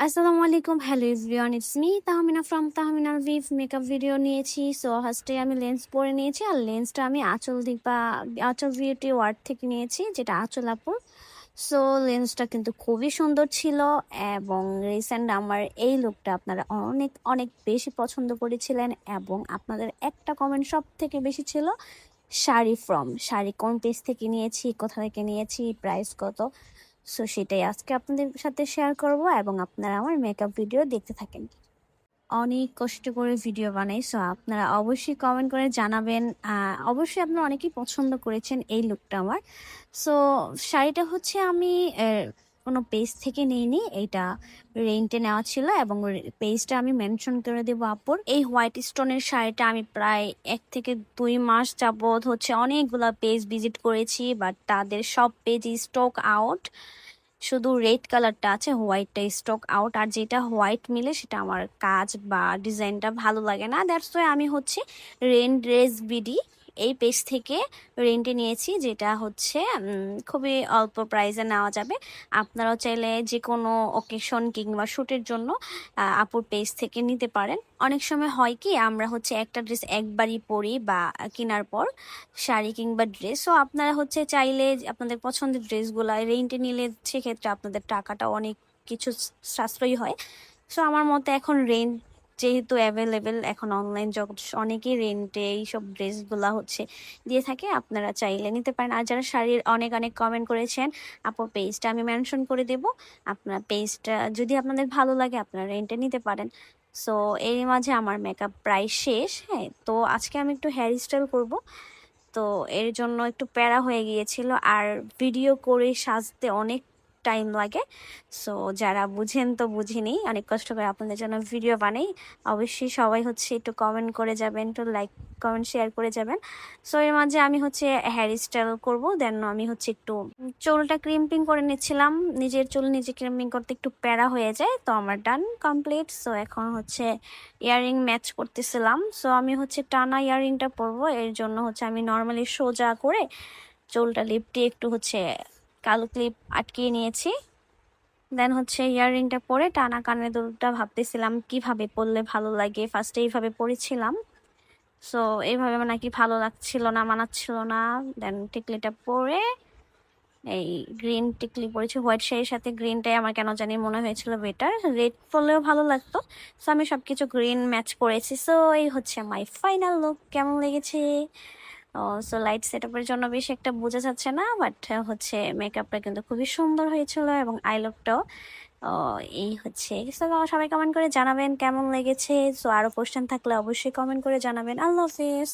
আসসালামু আলাইকুম, hello everyone, it's me Tahmina from তাহমিনার ভিভ মেকআপ ভিডিও নিয়েছি। সো ফার্স্টে আমি লেন্স পরে নিয়েছি, আর লেন্সটা আমি আঁচল বিউটি ওয়ার্ড থেকে নিয়েছি, যেটা আঁচল আপুর। সো লেন্সটা কিন্তু খুবই সুন্দর ছিল, এবং রিসেন্ট আমার এই লুকটা আপনারা অনেক অনেক বেশি পছন্দ করেছিলেন, এবং আপনাদের একটা কমেন্ট সব থেকে বেশি ছিল শাড়ি কোন পেজ থেকে নিয়েছি, কোথা থেকে নিয়েছি, প্রাইস কত। সো সেটাই আজকে আপনাদের সাথে শেয়ার করব, এবং আপনারা আমার মেকআপ ভিডিও দেখতে থাকেন। অনেক কষ্ট করে ভিডিও বানাই, সো আপনারা অবশ্যই কমেন্ট করে জানাবেন। অবশ্যই আপনারা অনেকেই পছন্দ করেছেন এই লুকটা আমার। সো শাড়িটা হচ্ছে আমি কোনো পেজ থেকে নিইনি, এইটা রেন্টে নেওয়া ছিল, এবং পেজটা আমি মেনশন করে দেবো আপুর। এই হোয়াইট স্টোনের শাড়িটা আমি প্রায় 1 থেকে 2 মাস যাবৎ হচ্ছে অনেকগুলা পেজ ভিজিট করেছি, বাট তাদের সব পেজ স্টক আউট। শুধু রেড কালারটা আছে, হোয়াইটটা স্টক আউট, আর যেটা হোয়াইট মিলে সেটা আমার কাজ বা ডিজাইনটা ভালো লাগে না। দ্যাটস ওয়াই আমি হচ্ছে ড্রেস বিডি এই পেজ থেকে রেন্টে নিয়েছি, যেটা হচ্ছে খুবই অল্প প্রাইসে নেওয়া যাবে। আপনারাও চাইলে যে কোনো অকেশন কিংবা শ্যুটের জন্য আপুর পেজ থেকে নিতে পারেন। অনেক সময় হয় কি, আমরা হচ্ছে একটা ড্রেস একবারই পরি বা কেনার পর, শাড়ি কিংবা ড্রেস। সো আপনারা হচ্ছে চাইলে আপনাদের পছন্দের ড্রেসগুলো রেন্টে নিলে সেক্ষেত্রে আপনাদের টাকাটা অনেক কিছু সাশ্রয়ী হয়। সো আমার মতে এখন রেন্ট যেহেতু অ্যাভেলেবেল, এখন অনলাইন জগৎ অনেকেই রেন্টে এইসব ড্রেসগুলা হচ্ছে দিয়ে থাকে, আপনারা চাইলে নিতে পারেন। আর যারা শাড়ির অনেক অনেক কমেন্ট করেছেন, আপুর পেজটা আমি মেনশন করে দেব, আপনার পেজটা যদি আপনাদের ভালো লাগে আপনারা রেন্টে নিতে পারেন। সো এর মাঝে আমার মেকআপ প্রায় শেষ। হ্যাঁ, তো আজকে আমি একটু হেয়ার স্টাইল করবো, তো এর জন্য একটু প্যারা হয়ে গিয়েছিল, আর ভিডিও করে সাজতে অনেক টাইম লাগে। সো যারা বুঝেন তো বুঝিনি, অনেক কষ্ট করে আপনাদের জন্য ভিডিও বানাই। অবশ্যই সবাই হচ্ছে একটু কমেন্ট করে যাবেন, একটু লাইক কমেন্ট শেয়ার করে যাবেন। সো এর মাঝে আমি হচ্ছে হেয়ার স্টাইল করবো, দেন আমি হচ্ছে একটু চুলটা ক্রিম্পিং করে নিচ্ছিলাম। নিজের চুল নিজে ক্রিম্পিং করতে একটু প্যারা হয়ে যায়, তো আমার ডান কমপ্লিট। সো এখন হচ্ছে ইয়াররিং ম্যাচ করতেছিলাম। সো আমি হচ্ছে টানা ইয়াররিংটা পরবো, এর জন্য হচ্ছে আমি নর্মালি সোজা করে চুলটা লিপটি একটু হচ্ছে কালো ক্লিপ আটকিয়ে নিয়েছি। দেন হচ্ছে ইয়াররিংটা পরে টানা কানের দুলটা ভাবতেছিলাম কিভাবে পরলে ভালো লাগে। ফার্স্টে এইভাবে পরেছিলাম, সো এইভাবে নাকি ভালো লাগছিল না, মানাচ্ছিল না। দেন টিকলিটা পরে এই গ্রিন টিকলি পরেছি, হোয়াইট শাড়ির সাথে গ্রিনটাই আমার কেন জানি মনে হয়েছিল বেটার, রেড পরলেও ভালো লাগতো। সো আমি সবকিছু গ্রিন ম্যাচ করেছি। সো এই হচ্ছে মাই ফাইনাল লুক। কেমন লেগেছে? সো লাইট সেটআপের জন্য বেশি একটা বোঝা যাচ্ছে না, বাট হচ্ছে মেকআপটা কিন্তু খুবই সুন্দর হয়েছিল, এবং আই লুকটাও। এই হচ্ছে। সো সবাই কমেন্ট করে জানাবেন কেমন লেগেছে। সো আরো কোশ্চেন থাকলে অবশ্যই কমেন্ট করে জানাবেন। আল্লাহ হাফেজ।